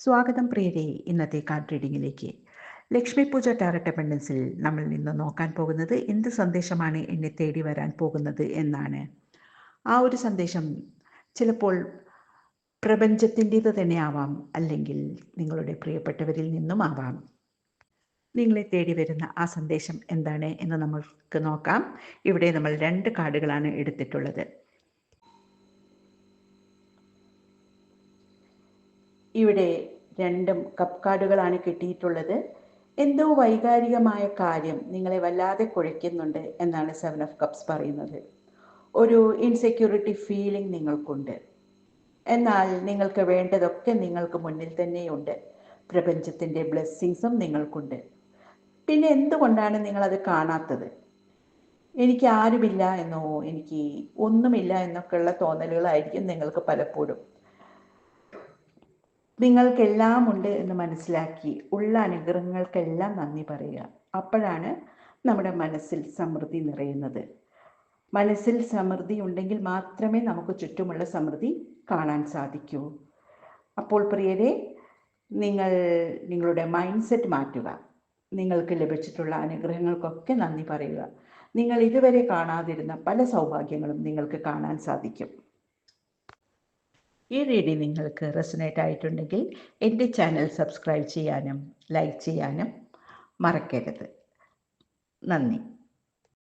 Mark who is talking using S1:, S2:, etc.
S1: സ്വാഗതം പ്രിയരെ ഇന്നത്തെ കാർഡ് റീഡിങ്ങിലേക്ക്. ലക്ഷ്മി പൂജ ടാരറ്റ് അബണ്ടൻസിൽ നമ്മൾ ഇന്ന് നോക്കാൻ പോകുന്നത് എന്ത് സന്ദേശമാണ് എന്നെ തേടി വരാൻ പോകുന്നത് എന്നാണ്. ആ ഒരു സന്ദേശം ചിലപ്പോൾ പ്രപഞ്ചത്തിൻ്റേത് തന്നെ ആവാം, അല്ലെങ്കിൽ നിങ്ങളുടെ പ്രിയപ്പെട്ടവരിൽ നിന്നും ആവാം. നിങ്ങളെ തേടി വരുന്ന ആ സന്ദേശം എന്താണ് എന്ന് നമുക്ക് നോക്കാം. ഇവിടെ നമ്മൾ 2 കാർഡുകളാണ് എടുത്തിട്ടുള്ളത്. ഇവിടെ 2 കപ്പ് കാർഡുകളാണ് കിട്ടിയിട്ടുള്ളത്. എന്തോ വൈകാരികമായ കാര്യം നിങ്ങളെ വല്ലാതെ കുഴയ്ക്കുന്നുണ്ട് എന്നാണ് 7 ഓഫ് കപ്സ് പറയുന്നത്. ഒരു ഇൻസെക്യൂരിറ്റി ഫീലിംഗ് നിങ്ങൾക്കുണ്ട്. എന്നാൽ നിങ്ങൾക്ക് വേണ്ടതൊക്കെ നിങ്ങൾക്ക് മുന്നിൽ തന്നെയുണ്ട്. പ്രപഞ്ചത്തിൻ്റെ ബ്ലെസ്സിങ്സും നിങ്ങൾക്കുണ്ട്. പിന്നെ എന്തുകൊണ്ടാണ് നിങ്ങളത് കാണാത്തത്? എനിക്ക് ആരുമില്ല എന്നോ എനിക്ക് ഒന്നുമില്ല എന്നൊക്കെയുള്ള തോന്നലുകളായിരിക്കും നിങ്ങൾക്ക് പലപ്പോഴും. നിങ്ങൾക്കെല്ലാം ഉണ്ട് എന്ന് മനസ്സിലാക്കി ഉള്ള അനുഗ്രഹങ്ങൾക്കെല്ലാം നന്ദി പറയുക. അപ്പോഴാണ് നമ്മുടെ മനസ്സിൽ സമൃദ്ധി നിറയുന്നത്. മനസ്സിൽ സമൃദ്ധി ഉണ്ടെങ്കിൽ മാത്രമേ നമുക്ക് ചുറ്റുമുള്ള സമൃദ്ധി കാണാൻ സാധിക്കൂ. അപ്പോൾ പ്രിയരെ, നിങ്ങളുടെ മൈൻഡ് സെറ്റ് മാറ്റുക. നിങ്ങൾക്ക് ലഭിച്ചിട്ടുള്ള അനുഗ്രഹങ്ങൾക്കൊക്കെ നന്ദി പറയുക. നിങ്ങൾ ഇതുവരെ കാണാതിരുന്ന പല സൗഭാഗ്യങ്ങളും നിങ്ങൾക്ക് കാണാൻ സാധിക്കും. ഈ റീഡിംഗ് നിങ്ങൾക്ക് റെസൊനേറ്റ് ആയിട്ടുണ്ടെങ്കിൽ എൻ്റെ ചാനൽ സബ്സ്ക്രൈബ് ചെയ്യാനും ലൈക്ക് ചെയ്യാനും മറക്കരുത്. നന്ദി.